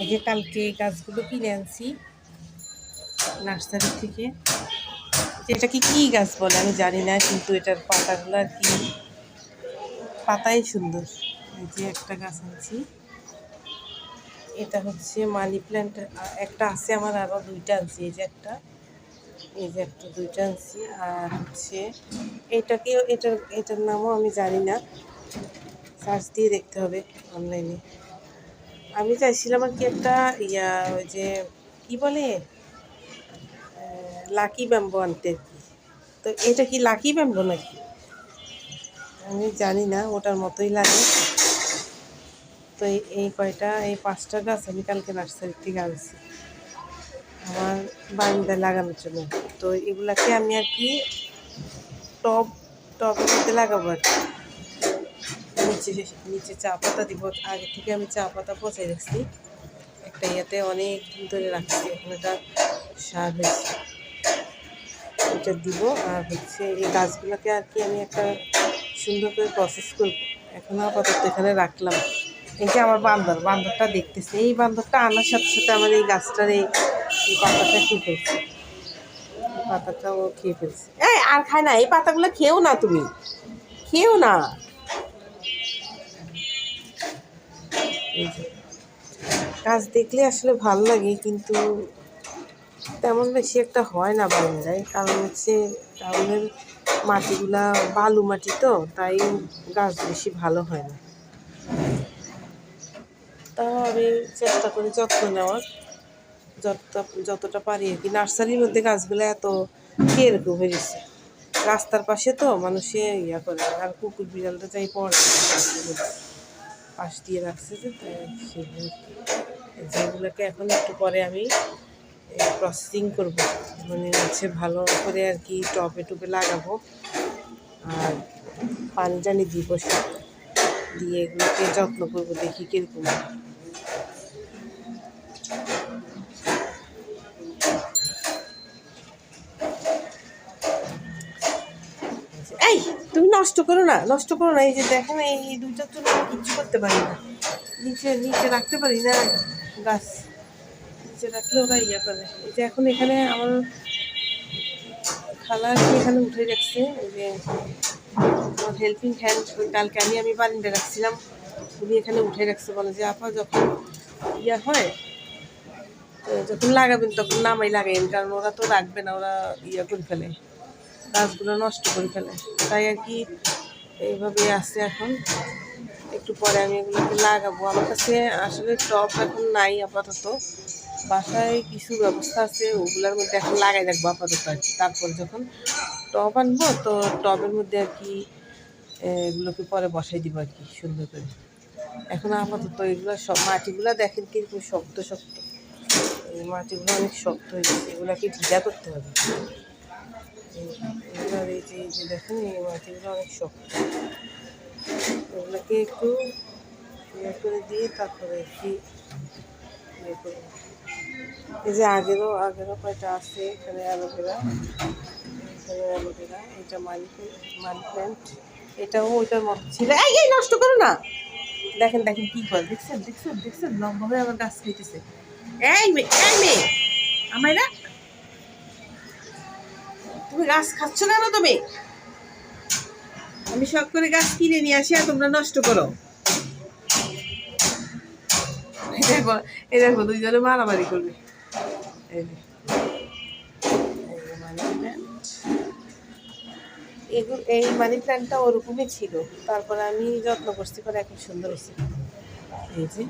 এই যে কালকে এই গাছগুলো কিনে আনছি নার্সারি থেকে। এটা কি গাছ বলে আমি জানি না, কিন্তু এটার পাতাগুলো আর কি পাতাই সুন্দর। এই যে একটা গাছ আনছি, এটা হচ্ছে মানি প্ল্যান্ট। একটা আছে আমার, আরও দুইটা আনছি। এই যে একটা, দুইটা আনছি। আর হচ্ছে এটার নামও আমি জানি না, সার্চ দিয়ে দেখতে হবে অনলাইনে। আমি চাইছিলাম আর কি একটা ওই যে কি বলে লাকি ব্যাম্বো আনতে আর কি। তো এটা কি লাকি ব্যাম্বো নাকি আমি জানি না, ওটার মতোই লাগে। তো এই 5টা গাছ আমি কালকে নার্সারি থেকে আনছি আমার বারান্দায় লাগানোর জন্য। তো এগুলাকে আমি আর কি টবের মধ্যে লাগাবো আর কি। নিচে চা পাতা দিব। আগে থেকে আমি চা পাতা পচাই রাখছি একটা ইয়েতে, অনেক দিন ধরে রাখছি। এখন এটা সার হয়েছে, এটা দিব। আর হচ্ছে এই গাছগুলোকে আর কি আমি একটা সুন্দর করে প্রসেস করব। এখন আপাতত এখানে রাখলাম। এই যে আমার বান্দরটা দেখতেছে, এই বান্দরটা আনার সাথে সাথে আমার এই গাছটার এই পাতাটা খেয়ে ফেলছে। পাতাটা ও খেয়ে ফেলছে। আর খায় না, এই পাতাগুলো খেয়েও না, তুমি খেয়েও না। এই যে গাছ দেখলে আসলে ভালো লাগে, কিন্তু তেমন বেশি একটা হয় না বারান্দায়। কারণ হচ্ছে টাউনের মাটিগুলা বালু মাটি, তো তাই গাছ বেশি ভালো হয় না। তাও আমি চেষ্টা করি যত্ন নেওয়ার, যতটা পারি আর কি। নার্সারির মধ্যে গাছগুলো এত কিরকম হয়ে গেছে, রাস্তার পাশে তো মানুষে করে, আর কুকুর বিড়ালটা যাই পড়ে পাশ দিয়ে রাখছে, যে তাই যেগুলোকে এখন একটু পরে আমি প্রসেসিং করব, মানে হচ্ছে ভালো করে আর কি টবে লাগাবো। আর পানি টানি দিব, দিয়ে এগুলোকে যত্ন করবো, দেখি কীরকম। এই তুমি নষ্ট করো না। এই যে দেখেন, এই দুইটার জন্য আমি কিচ্ছু করতে পারি না। নিচে রাখতে পারি না গাছ, নিচে রাখলে ওরা করে। এই যে এখন এখানে আমার খালা এখানে উঠে রাখছে। ওই যে আমার হেল্পিং হ্যান্ড, কালকে আমি বারিন্দা রাখছিলাম, উনি এখানে উঠে রাখছে। বলে যে আপা যখন হয়, যখন লাগাবেন তখন নামাই লাগাইন, কারণ ওরা তো রাখবে না, ওরা করে ফেলে, গাছগুলো নষ্ট করে ফেলে। তাই আর কি এইভাবে আছে। এখন একটু পরে আমি এগুলোকে লাগাবো। আমার কাছে আসলে টব এখন নাই আপাতত, বাসায় কিছু ব্যবস্থা আছে, ওগুলোর মধ্যে এখন লাগাই রাখবো আপাতত আর কি। তারপর যখন টব আনবো, তো টবের মধ্যে আর কি এগুলোকে পরে বসাই দিব আর কি সুন্দর করে। এখন আপাতত এগুলো সব মাটিগুলো দেখেন কিরকম শক্ত, এই মাটিগুলো অনেক শক্ত হয়ে গেছে, এগুলোকে ঢিলা করতে হবে। এগুলোর এই যে দেখেন, এই মাটিগুলো অনেক শক্ত, এগুলোকে একটু করে দিয়ে তারপরে কি করবো। এই যে আগেরও কয়টা আছে এখানে অ্যালোভেরা, এটা মানি প্ল্যান্ট, এটাও ওইটার মতো ছিল। এই নষ্ট করো না, দেখেন কি করে, দেখছেন লম্বা হয়ে আমার গাছ খাইতেছে। এই মেয়ে আমায় না, তুমি গাছ খাচ্ছ কেন? আমি শখ করে গাছ কিনে নিয়ে আসি আর তোমরা নষ্ট করো। দেখো দুইজনে মারামারি করবে। এই মানি প্ল্যান্টটা ওরকমই ছিল, তারপরে আমি যত্ন করছি, পরে এখন সুন্দর হয়েছে। এই যে